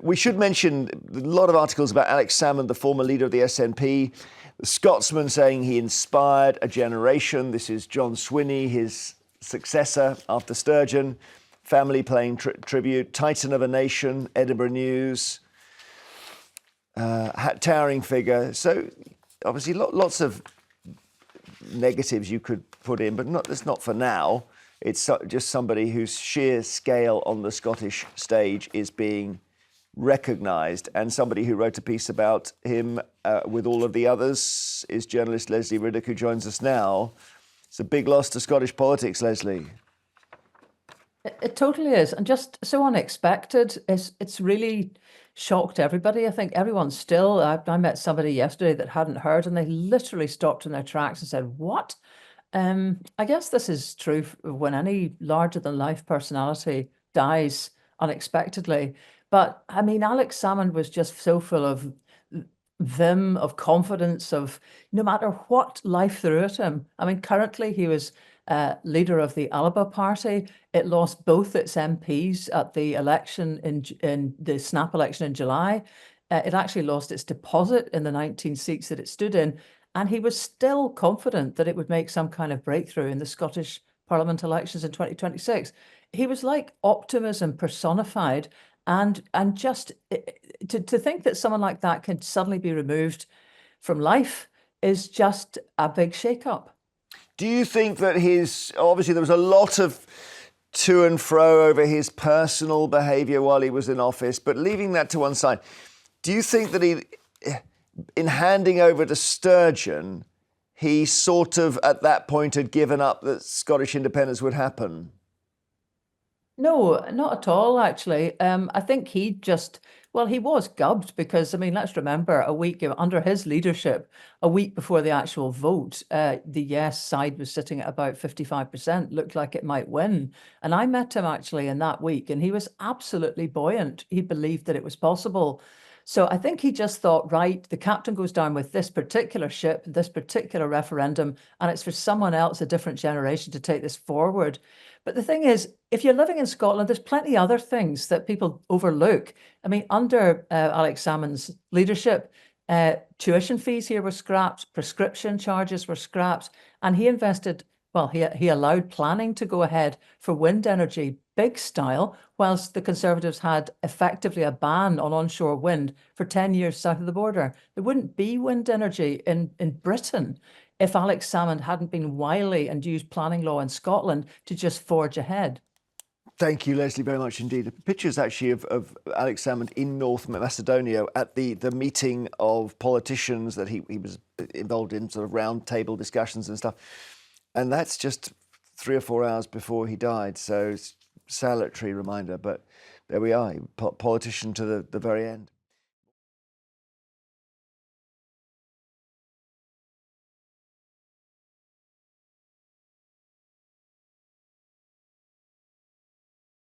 We should mention a lot of articles about Alex Salmond, the former leader of the SNP, the Scotsman saying he inspired a generation. This is John Swinney, his successor after Sturgeon. Family playing tribute. Titan of a Nation, Edinburgh News. Towering figure. So obviously lots of negatives you could put in, but that's not for now. It's just somebody whose sheer scale on the Scottish stage is being recognised, and somebody who wrote a piece about him with all of the others is journalist Leslie Riddoch, who joins us now. It's a big loss to Scottish politics, Leslie. It totally is, and just so unexpected. It's really shocked everybody. I think everyone's still. I met somebody yesterday that hadn't heard, and they literally stopped in their tracks and said, "What?" I guess this is true when any larger-than-life personality dies unexpectedly. But I mean, Alex Salmond was just so full of vim, of confidence, of no matter what life threw at him. I mean, currently he was leader of the Alba Party. It lost both its MPs at the election in the snap election in July. It actually lost its deposit in the 19 seats that it stood in. And he was still confident that it would make some kind of breakthrough in the Scottish Parliament elections in 2026. He was like optimism personified. And just to think that someone like that can suddenly be removed from life is just a big shake-up. Do you think that obviously there was a lot of to and fro over his personal behaviour while he was in office, but leaving that to one side, do you think that in handing over to Sturgeon, he sort of at that point had given up that Scottish independence would happen? No, not at all, actually. I think he was gubbed because, I mean, let's remember a week under his leadership, a week before the actual vote, the yes side was sitting at about 55%, looked like it might win. And I met him actually in that week, and he was absolutely buoyant. He believed that it was possible. So I think he just thought, right, the captain goes down with this particular ship, this particular referendum, and it's for someone else, a different generation, to take this forward. But the thing is, if you're living in Scotland, there's plenty other things that people overlook. I mean, under Alex Salmond's leadership, tuition fees here were scrapped, prescription charges were scrapped, and he invested, well, he allowed planning to go ahead for wind energy, big style, whilst the Conservatives had effectively a ban on onshore wind for 10 years south of the border. There wouldn't be wind energy in Britain if Alex Salmond hadn't been wily and used planning law in Scotland to just forge ahead. Thank you, Leslie, very much indeed. The pictures actually of Alex Salmond in North Macedonia at the meeting of politicians that he was involved in, sort of round table discussions and stuff. And that's just 3 or 4 hours before he died. So it's a salutary reminder, but there we are, politician to the very end.